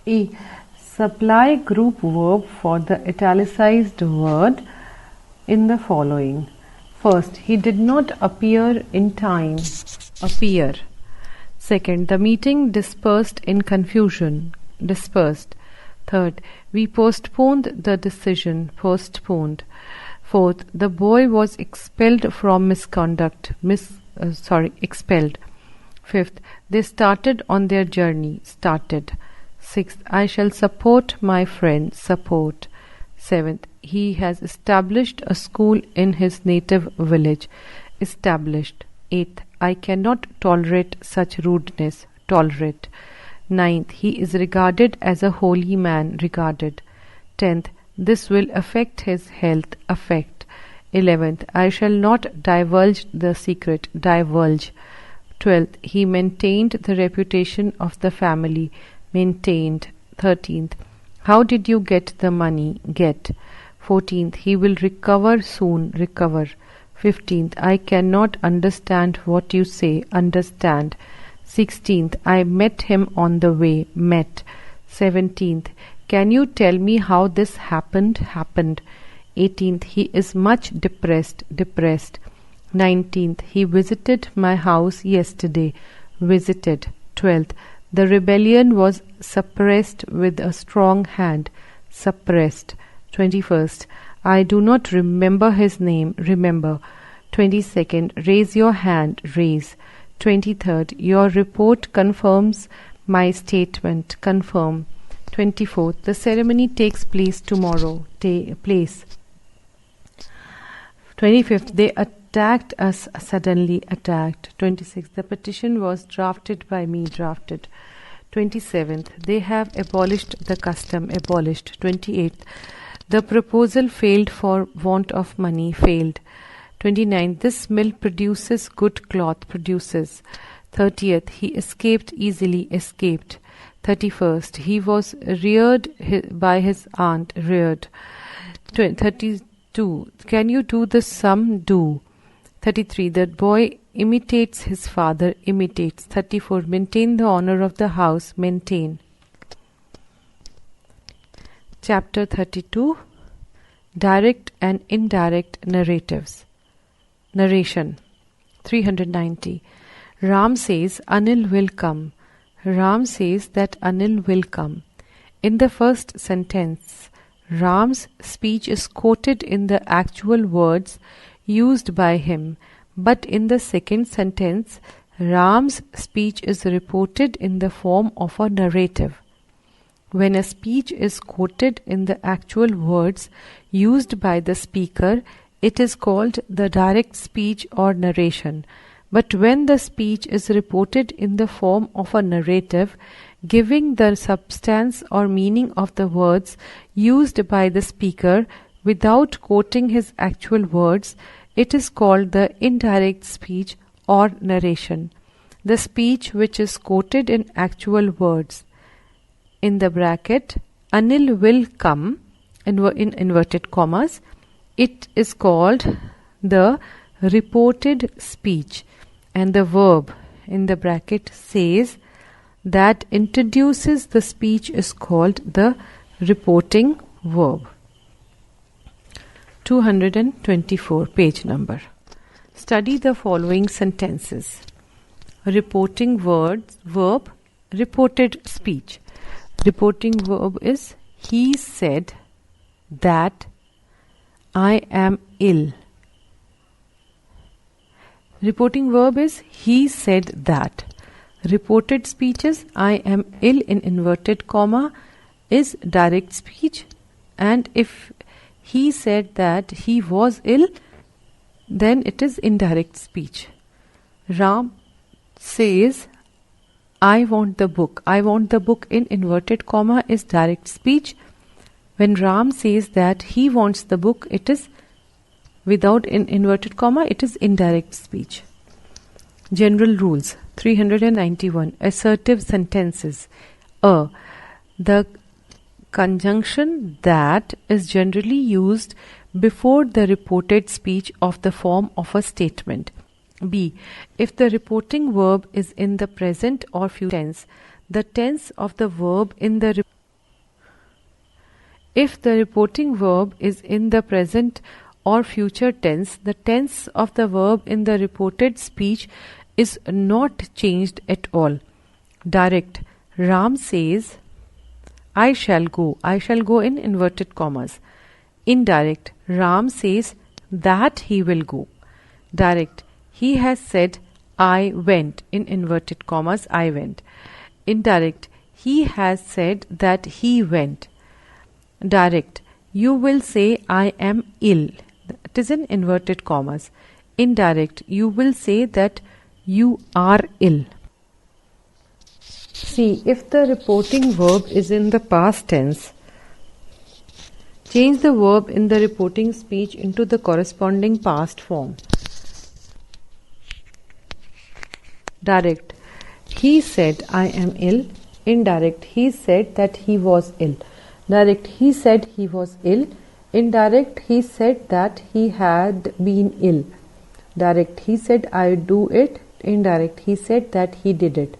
E. Supply group verb for the italicized word in the following. First, he did not appear in time. Appear. Second, the meeting dispersed in confusion. Dispersed. Third, we postponed the decision. Postponed. Fourth, the boy was expelled from misconduct. Expelled. Fifth, they started on their journey. Started. Sixth, I shall support my friend. Support. Seventh, he has established a school in his native village. Established. Eighth, I cannot tolerate such rudeness. Tolerate. Ninth, he is regarded as a holy man. Regarded. 10th, this will affect his health. Affect. 11th, I shall not divulge the secret. Divulge. 12th, he maintained the reputation of the family. Maintained. 13th, how did you get the money? Get. 14th, he will recover soon. Recover. 15th, I cannot understand what you say. Understand. 16th, I met him on the way. Met. 17th, can you tell me how this happened? Happened. 18th, he is much depressed. Depressed. 19th, he visited my house yesterday. Visited. 12th, the rebellion was suppressed with a strong hand. Suppressed. 21st, I do not remember his name. Remember. 22nd, raise your hand. Raise. 23rd, your report confirms my statement. Confirm. 24th, the ceremony takes place tomorrow. Place. 25th, they attacked us suddenly. Attacked. 26th, the petition was drafted by me. Drafted. 27th, they have abolished the custom. Abolished. 28th, the proposal failed for want of money. Failed. 29th, this mill produces good cloth. Produces. 30th, he escaped easily. Escaped. 31st, he was reared by his aunt. Reared. 32, can you do the sum? Do. 33, the boy imitates his father. Imitates. 34, maintain the honor of the house. Maintain. Chapter 32, Direct and Indirect Narratives. Narration. 390. Ram says Anil will come. Ram says that Anil will come. In the first sentence, Ram's speech is quoted in the actual words used by him, but in the second sentence, Ram's speech is reported in the form of a narrative. When a speech is quoted in the actual words used by the speaker, it is called the direct speech or narration. But when the speech is reported in the form of a narrative, giving the substance or meaning of the words used by the speaker without quoting his actual words, it is called the indirect speech or narration. The speech which is quoted in actual words. In the bracket, Anil will come, in inverted commas, it is called the reported speech, and the verb in the bracket says that introduces the speech is called the reporting verb. 224 page number. Study the following sentences. Reporting verb, reported speech. Reporting verb is he said that I am ill. Reporting verb is he said that. Reported speech is I am ill in inverted comma is direct speech, and if he said that he was ill, then it is indirect speech. Ram says I want the book. I want the book in inverted comma is direct speech. When Ram says that he wants the book, it is without inverted comma, it is indirect speech. General rules. 391. Assertive sentences. The conjunction that is generally used before the reported speech of the form of a statement. B. If the reporting verb is in the present or future tense, the tense of the verb in the If the reporting verb is in the present or future tense, the tense of the verb in the reported speech is not changed at all. Direct. Ram says, I shall go. I shall go in inverted commas. Indirect. Ram says that he will go. Direct. He has said, I went. In inverted commas, I went. Indirect. He has said that he went. Direct. You will say, I am ill. It is in inverted commas. Indirect. You will say that you are ill. See, if the reporting verb is in the past tense, change the verb in the reporting speech into the corresponding past form. Direct. He said, I am ill. Indirect. He said that he was ill. Direct. He said he was ill. Indirect. He said that he had been ill. Direct. He said, I do it. Indirect. He said that he did it.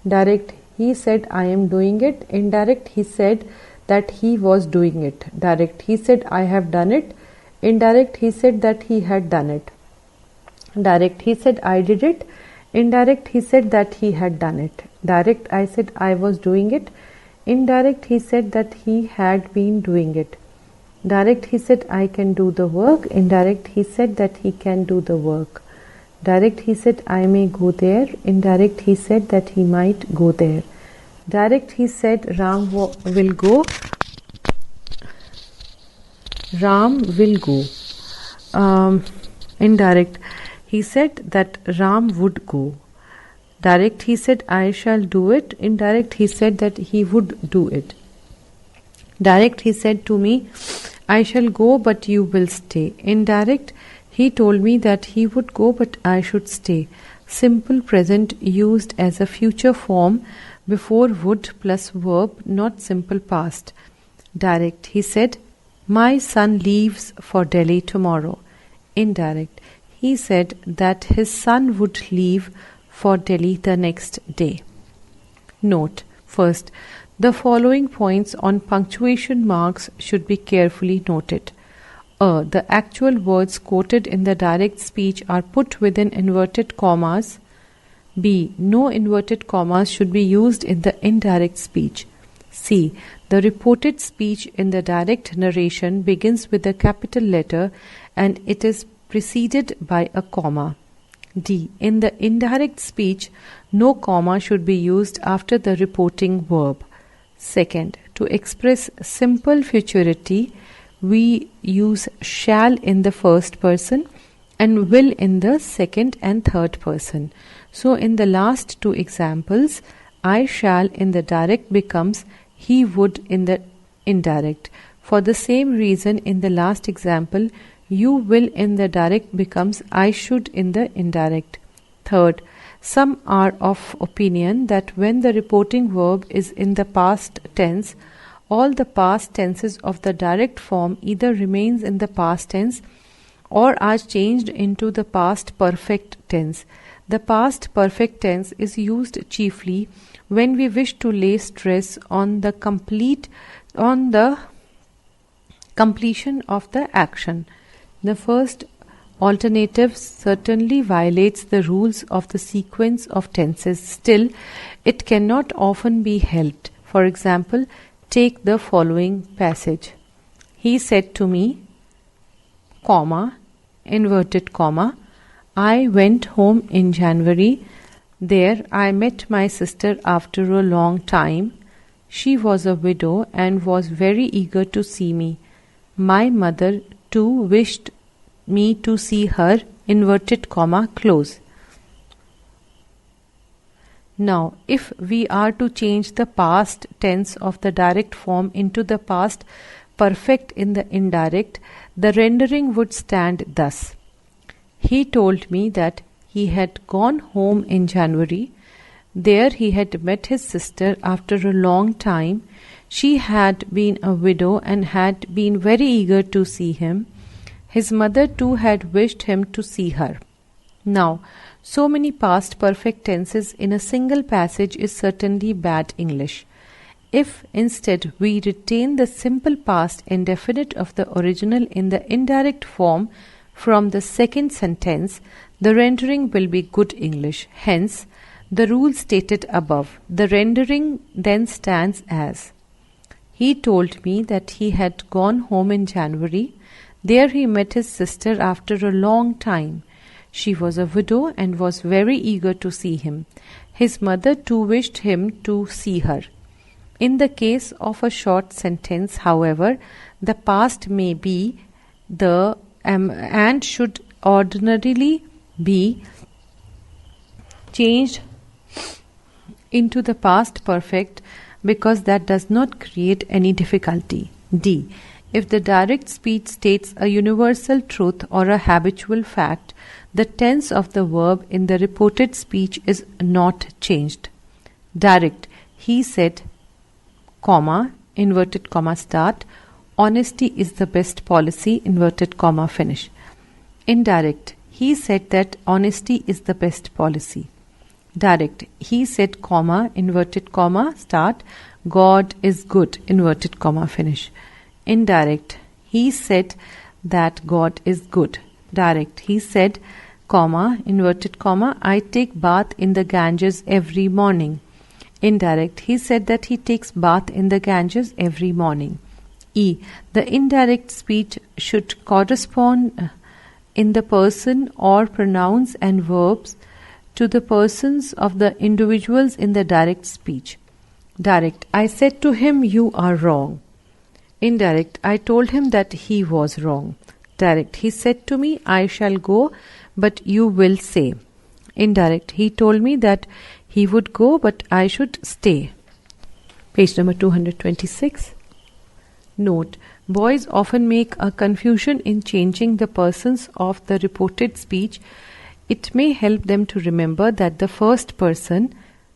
Direct. He said, I am doing it. Indirect. He said that he was doing it. Direct. He said, I have done it. Indirect. He said that he had done it. Direct. He said, I did it. Indirect. He said that he had done it. Direct. I said I was doing it. Indirect. He said that he had been doing it. Direct. He said I can do the work. Indirect. He said that he can do the work. Direct. He said I may go there. Indirect. He said that he might go there. Direct. He said Ram will go. Ram will go. Indirect. He said that Ram would go. Direct. He said I shall do it. Indirect. He said that he would do it. Direct. He said to me, I shall go but you will stay. Indirect. He told me that he would go but I should stay. Simple present used as a future form before would plus verb, not simple past. Direct. He said, my son leaves for Delhi tomorrow. Indirect. He said that his son would leave for Delhi the next day. Note. First, the following points on punctuation marks should be carefully noted. The actual words quoted in the direct speech are put within inverted commas. B. No inverted commas should be used in the indirect speech. C. The reported speech in the direct narration begins with a capital letter and it is preceded by a comma. D. In the indirect speech, no comma should be used after the reporting verb. Second, to express simple futurity, we use shall in the first person and will in the second and third person. So in the last two examples, I shall in the direct becomes he would in the indirect. For the same reason, in the last example, you will in the direct becomes I should in the indirect. Third, some are of opinion that when the reporting verb is in the past tense, all the past tenses of the direct form either remains in the past tense or are changed into the past perfect tense. The past perfect tense is used chiefly when we wish to lay stress on the completion of the action. The first alternative certainly violates the rules of the sequence of tenses. Still, it cannot often be helped. For example, take the following passage. He said to me, comma, inverted comma, I went home in January. There I met my sister after a long time. She was a widow and was very eager to see me. My mother too wished me to see her, inverted comma, close. Now, if we are to change the past tense of the direct form into the past perfect in the indirect, the rendering would stand thus. He told me that he had gone home in January. There he had met his sister after a long time. She had been a widow and had been very eager to see him. His mother too had wished him to see her. Now, so many past perfect tenses in a single passage is certainly bad English. If instead we retain the simple past indefinite of the original in the indirect form from the second sentence, the rendering will be good English. Hence, the rule stated above. The rendering then stands as: He told me that he had gone home in January. There he met his sister after a long time. She was a widow and was very eager to see him. His mother too wished him to see her. In the case of a short sentence, however, the past may be the and should ordinarily be changed into the past perfect because that does not create any difficulty. D. If the direct speech states a universal truth or a habitual fact, the tense of the verb in the reported speech is not changed. Direct. He said, comma, inverted comma start, honesty is the best policy, inverted comma finish. Indirect. He said that honesty is the best policy. Direct. He said, comma, inverted comma start, God is good, inverted comma finish. Indirect. He said that God is good. Direct. He said, comma, inverted comma, I take bath in the Ganges every morning. Indirect. He said that he takes bath in the Ganges every morning. E. The indirect speech should correspond in the person or pronouns and verbs to the persons of the individuals in the direct speech. Direct. I said to him, you are wrong. Indirect. I told him that he was wrong. Direct. He said to me, I shall go, but you will say. Indirect. He told me that he would go, but I should stay. Page number 226. Note. Boys often make a confusion in changing the persons of the reported speech. It may help them to remember that the first person,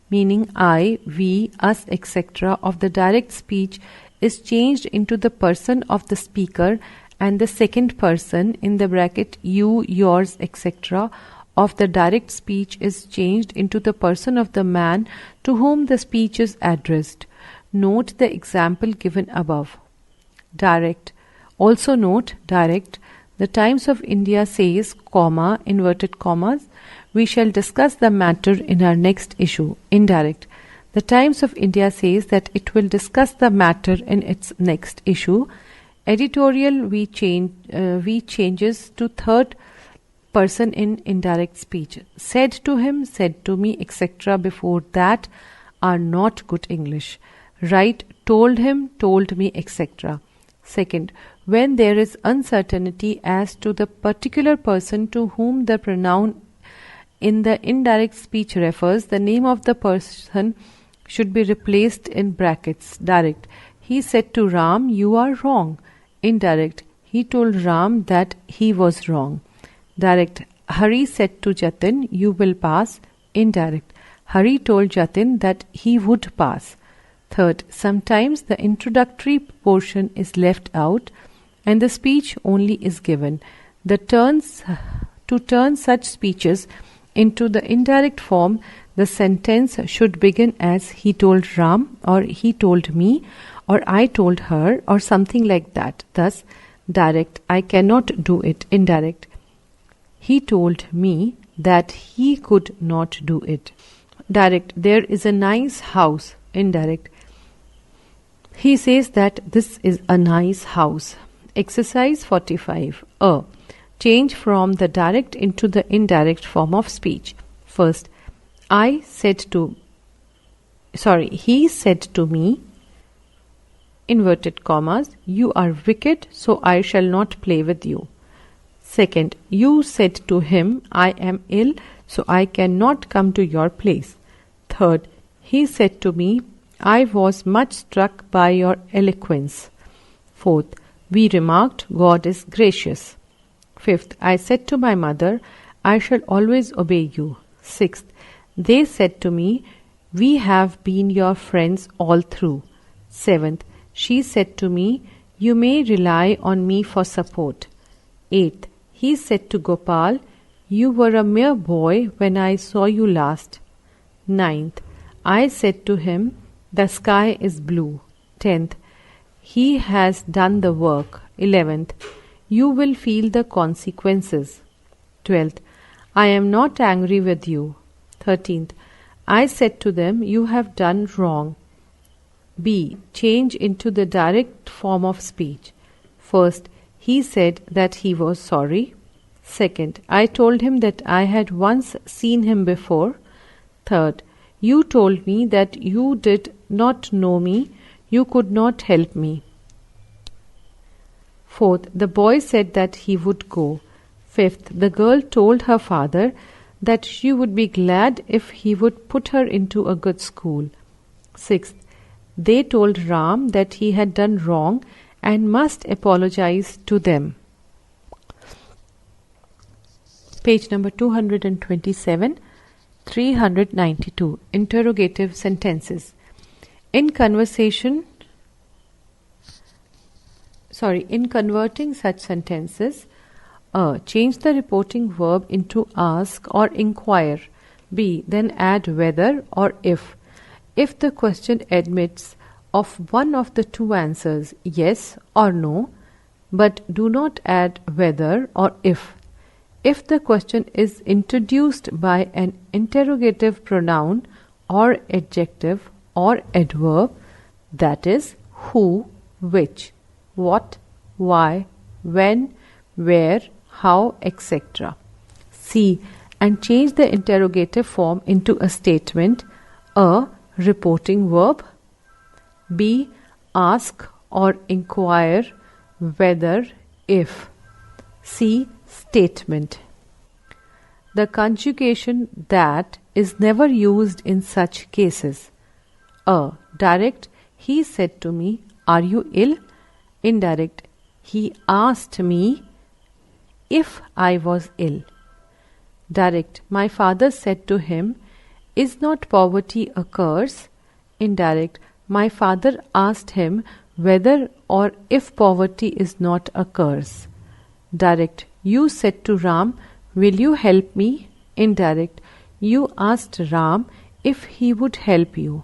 meaning I, we, us, etc., of the direct speech is changed into the person of the speaker, and the second person, in the bracket you, yours, etc., of the direct speech is changed into the person of the man to whom the speech is addressed. Note the example given above. Direct. Also note direct. The Times of India says, comma, inverted commas, we shall discuss the matter in our next issue. Indirect. The Times of India says that it will discuss the matter in its next issue. Editorial we changes to third person in indirect speech. Said to him, said to me, etc. before that are not good English. Right, told him, told me, etc. Second, when there is uncertainty as to the particular person to whom the pronoun in the indirect speech refers, the name of the person should be replaced in brackets. Direct. He said to Ram, you are wrong. Indirect. He told Ram that he was wrong. Direct. Hari said to Jatin, you will pass. Indirect. Hari told Jatin that he would pass. Third, sometimes the introductory portion is left out and the speech only is given. To turn such speeches into the indirect form, the sentence should begin as he told Ram, or he told me, or I told her, or something like that. Thus, direct, I cannot do it. Indirect, he told me that he could not do it. Direct, there is a nice house. Indirect, he says that this is a nice house. Exercise 45. Change from the direct into the indirect form of speech. First, he said to me, inverted commas, you are wicked, so I shall not play with you. Second, you said to him, I am ill, so I cannot come to your place. Third, he said to me, I was much struck by your eloquence. Fourth, we remarked, God is gracious. Fifth, I said to my mother, I shall always obey you. Sixth, they said to me, we have been your friends all through. Seventh, she said to me, you may rely on me for support. Eighth, he said to Gopal, you were a mere boy when I saw you last. Ninth, I said to him The sky is blue. 10th. He has done the work. 11th. You will feel the consequences. 12th. I am not angry with you. 13th. I said to them, you have done wrong. B. Change into the direct form of speech. First, he said that he was sorry. Second, I told him that I had once seen him before. Third, you told me that you did not know me, you could not help me. Fourth, the boy said that he would go. Fifth, the girl told her father that she would be glad if he would put her into a good school. Sixth, they told Ram that he had done wrong and must apologize to them. Page number 227, 392. Interrogative sentences. In converting such sentences, A. Change the reporting verb into ask or inquire. B. Then add whether or if. If the question admits of one of the two answers, yes or no, but do not add whether or if. If the question is introduced by an interrogative pronoun or adjective or adverb, that is, who, which, what, why, when, where, how, etc. C. And change the interrogative form into a statement. A. Reporting verb. B. Ask or inquire whether, if. C. Statement. The conjugation that is never used in such cases. A. Direct, he said to me, are you ill? Indirect, he asked me if I was ill. Direct, my father said to him, is not poverty a curse? Indirect, my father asked him whether or if poverty is not a curse. Direct, you said to Ram, will you help me? Indirect, you asked Ram if he would help you.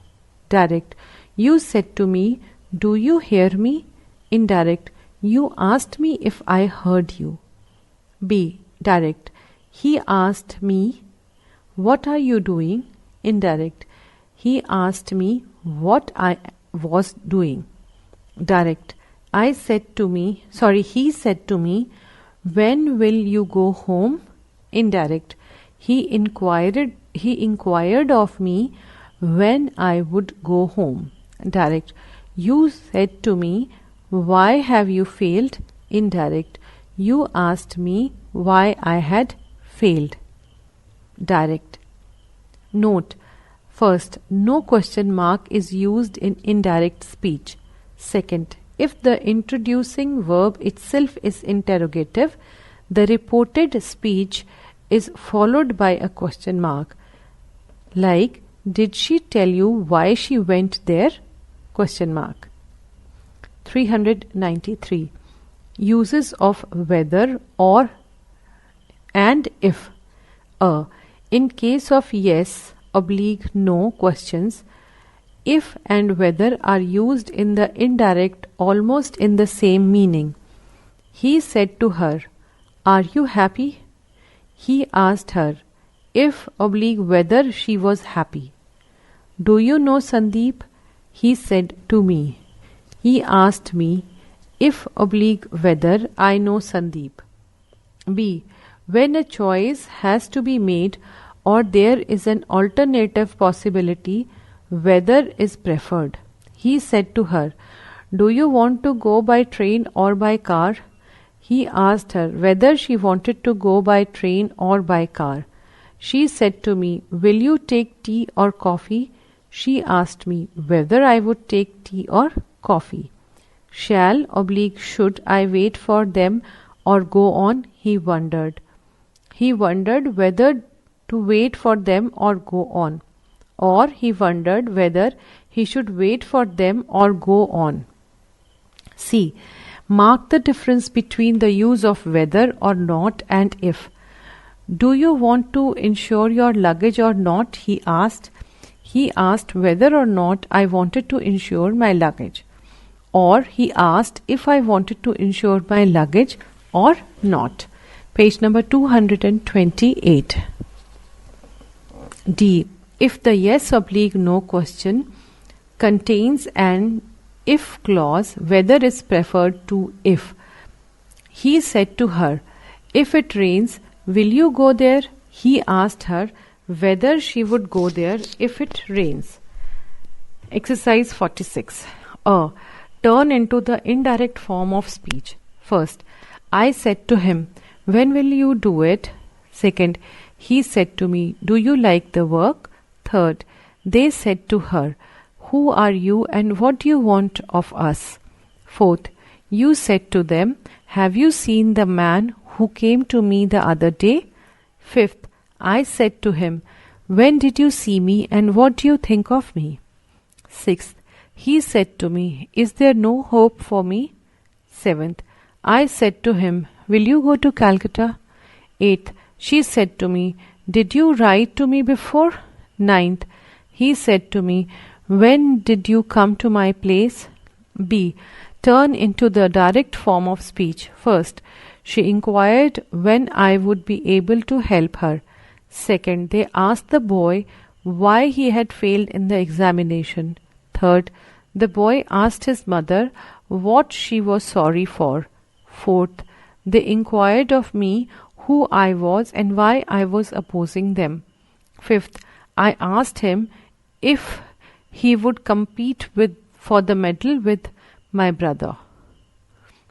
Direct, you said to me, do you hear me? Indirect, you asked me if I heard you. B. Direct, he asked me, what are you doing? Indirect, he asked me what I was doing. Direct, he said to me, when will you go home? Indirect, he inquired of me when I would go home. Direct, you said to me, why have you failed? Indirect, you asked me why I had failed. Direct. Note: first, no question mark is used in indirect speech. Second, if the introducing verb itself is interrogative, the reported speech is followed by a question mark. Like, did she tell you why she went there? Question mark. 393. Uses of whether or and if. In case of yes, no questions, if and whether are used in the indirect almost in the same meaning. He said to her, are you happy? He asked her if whether she was happy. Do you know Sandeep? He said to me. He asked me if whether I know Sandeep. B. When a choice has to be made or there is an alternative possibility, whether is preferred. He said to her, do you want to go by train or by car? He asked her whether she wanted to go by train or by car. She said to me, will you take tea or coffee? She asked me whether I would take tea or coffee. Shall should I wait for them or go on? He wondered. He wondered whether to wait for them or go on. Or he wondered whether he should wait for them or go on. C. Mark the difference between the use of whether or not and if. Do you want to insure your luggage or not? He asked. he asked whether or not I wanted to insure my luggage. Or he asked if I wanted to insure my luggage or not. Page number 228. D. If the yes/no question contains an if clause, whether is preferred to if. He said to her, "If it rains, will you go there?" He asked her whether she would go there if it rains. Exercise 46. Turn into the indirect form of speech. First, I said to him, "When will you do it?" Second, he said to me, "Do you like the work?" Third, they said to her, "Who are you and what do you want of us?" Fourth, you said to them, "Have you seen the man who came to me the other day?" Fifth, I said to him, "When did you see me and what do you think of me?" Sixth, he said to me, "Is there no hope for me?" Seventh, I said to him, "Will you go to Calcutta?" Eighth, she said to me, "Did you write to me before?" Ninth, he said to me, "When did you come to my place?" B. Turn into the direct form of speech. First, she inquired when I would be able to help her. Second, they asked the boy why he had failed in the examination. Third, the boy asked his mother what she was sorry for. Fourth, they inquired of me who I was and why I was opposing them. Fifth, I asked him if he would compete for the medal with my brother.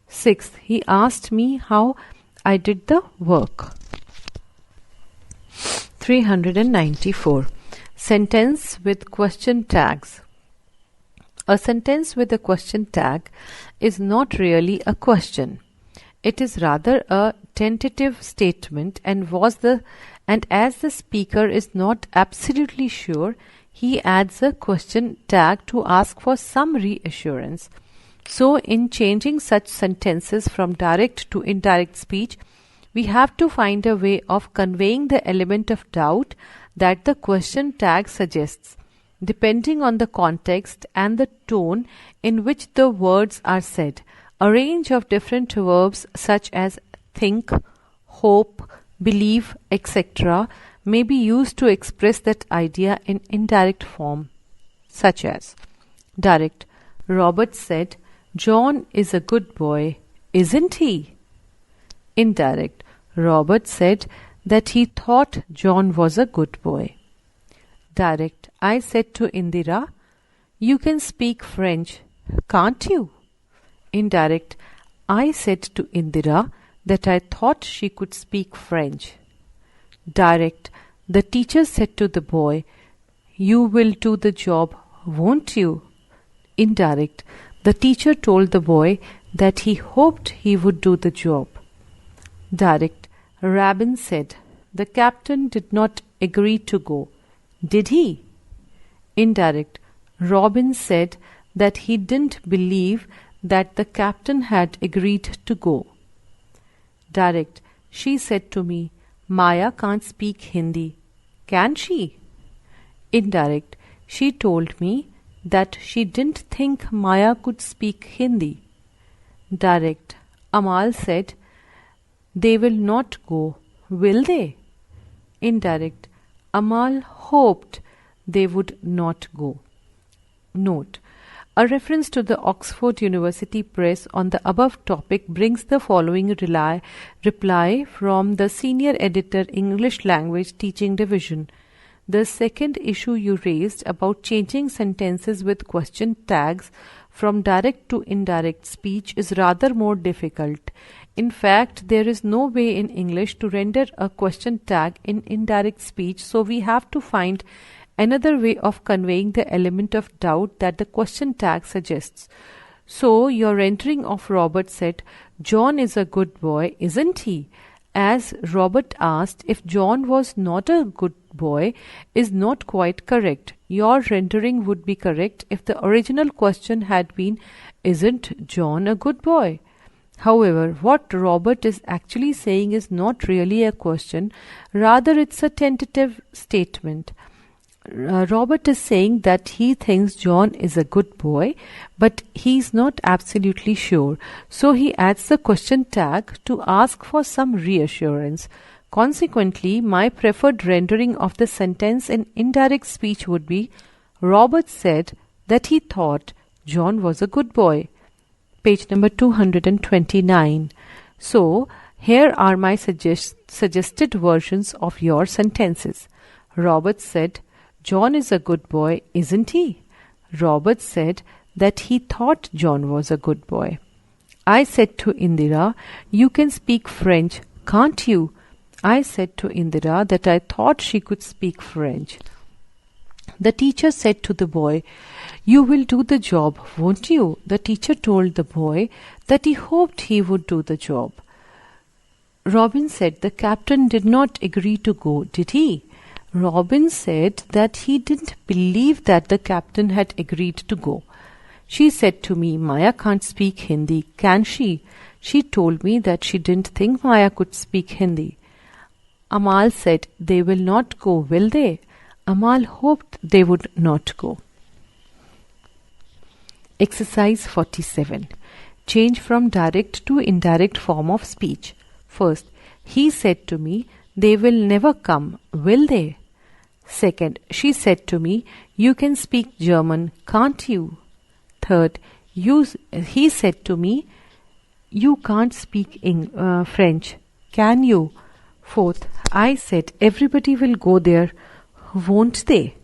Sixth, he asked me how I did the work. 394. Sentence with question tags. A sentence with a question tag is not really a question. It is rather a tentative statement, and as the speaker is not absolutely sure, he adds a question tag to ask for some reassurance. So, in changing such sentences from direct to indirect speech, we have to find a way of conveying the element of doubt that the question tag suggests, depending on the context and the tone in which the words are said. A range of different verbs such as think, hope, believe, etc. may be used to express that idea in indirect form, such as direct. Robert said, "John is a good boy, isn't he?" Indirect. Robert said that he thought John was a good boy. Direct. I said to Indira, "You can speak French, can't you?" Indirect. I said to Indira that I thought she could speak French. Direct. The teacher said to the boy, "You will do the job, won't you?" Indirect. The teacher told the boy that he hoped he would do the job. Direct. Rabin said, "The captain did not agree to go, did he?" Indirect. Robin said that he didn't believe that the captain had agreed to go. Direct. She said to me, "Maya can't speak Hindi, can she?" Indirect. She told me that she didn't think Maya could speak Hindi. Direct. Amal said, "They will not go, will they?" Indirect. Amal hoped they would not go. Note: a reference to the Oxford University Press on the above topic brings the following reply from the Senior Editor, English Language Teaching Division. The second issue you raised about changing sentences with question tags from direct to indirect speech is rather more difficult. In fact, there is no way in English to render a question tag in indirect speech, so we have to find another way of conveying the element of doubt that the question tag suggests. So, your rendering of Robert said, "John is a good boy, isn't he?" as Robert asked if John was not a good boy is not quite correct. Your rendering would be correct if the original question had been, "Isn't John a good boy?" However, what Robert is actually saying is not really a question, rather it's a tentative statement. Robert is saying that he thinks John is a good boy, but he's not absolutely sure. So he adds the question tag to ask for some reassurance. Consequently, my preferred rendering of the sentence in indirect speech would be, Robert said that he thought John was a good boy. Page number 229. So, here are my suggested versions of your sentences. Robert said, John is a good boy, isn't he? Robert said that he thought John was a good boy. I said to Indira, you can speak French, can't you? I said to Indira that I thought she could speak French. The teacher said to the boy, you will do the job, won't you? The teacher told the boy that he hoped he would do the job. Robin said the captain did not agree to go, did he? Robin said that he didn't believe that the captain had agreed to go. She said to me, Maya can't speak Hindi, can she? She told me that she didn't think Maya could speak Hindi. Amal said, they will not go, will they? Amal hoped they would not go. Exercise 47. Change from direct to indirect form of speech. First, he said to me, they will never come, will they? Second, she said to me, you can speak German, can't you? Third, he said to me, you can't speak French, can you? Fourth, I said, everybody will go there, won't they?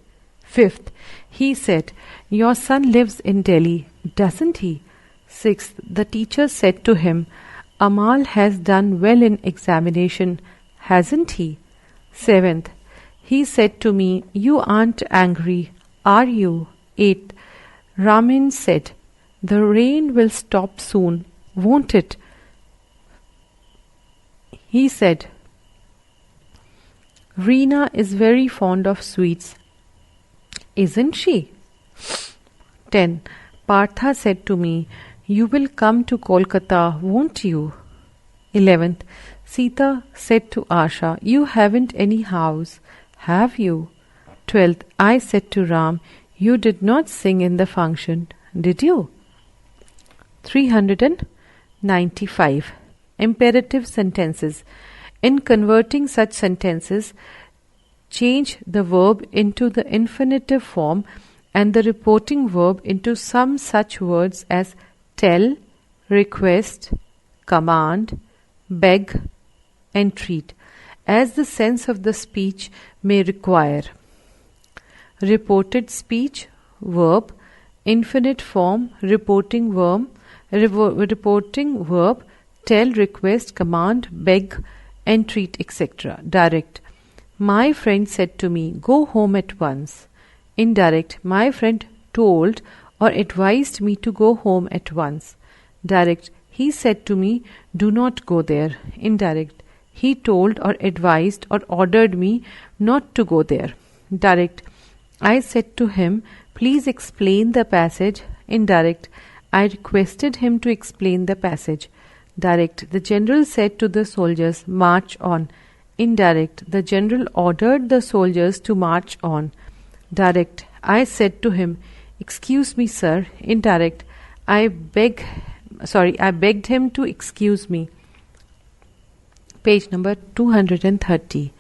Fifth, he said, your son lives in Delhi, doesn't he? Sixth, the teacher said to him, Amal has done well in examination, hasn't he? Seventh, he said to me, you aren't angry, are you? Eighth, Ramin said, the rain will stop soon, won't it? He said, Reena is very fond of sweets, isn't she? 10. Partha said to me, you will come to Kolkata, won't you? 11th. Sita said to Asha, you haven't any house, have you? 12th. I said to Ram, you did not sing in the function, did you? 395. Imperative sentences. In converting such sentences, change the verb into the infinitive form and the reporting verb into some such words as tell, request, command, beg, entreat, as the sense of the speech may require. Reported speech, verb, infinite form, reporting verb, tell, request, command, beg, entreat, etc. Direct. My friend said to me, go home at once. Indirect. My friend told or advised me to go home at once. Direct. He said to me, do not go there. Indirect. He told or advised or ordered me not to go there. Direct. I said to him, please explain the passage. Indirect. I requested him to explain the passage. Direct. The general said to the soldiers, march on. Indirect. The general ordered the soldiers to march on. Direct. I said to him, excuse me, sir. Indirect. I begged him to excuse me. Page number 230.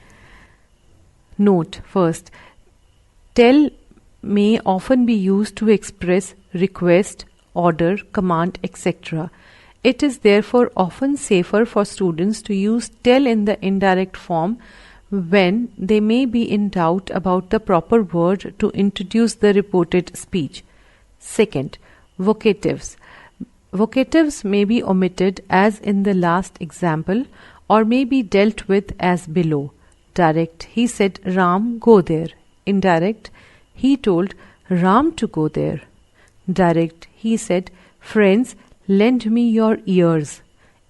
Note. First, tell may often be used to express request, order, command, etc. It is therefore often safer for students to use tell in the indirect form when they may be in doubt about the proper word to introduce the reported speech. Second, vocatives. Vocatives may be omitted as in the last example or may be dealt with as below. Direct. He said, Ram, go there. Indirect. He told Ram to go there. Direct. He said, friends, lend me your ears.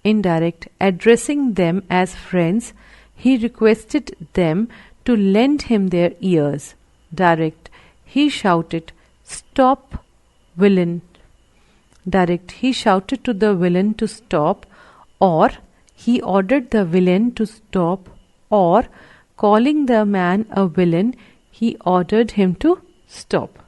Indirect. Addressing them as friends, he requested them to lend him their ears. Direct. He shouted, stop, villain. Direct. He shouted to the villain to stop, or he ordered the villain to stop, or calling the man a villain, He ordered him to stop.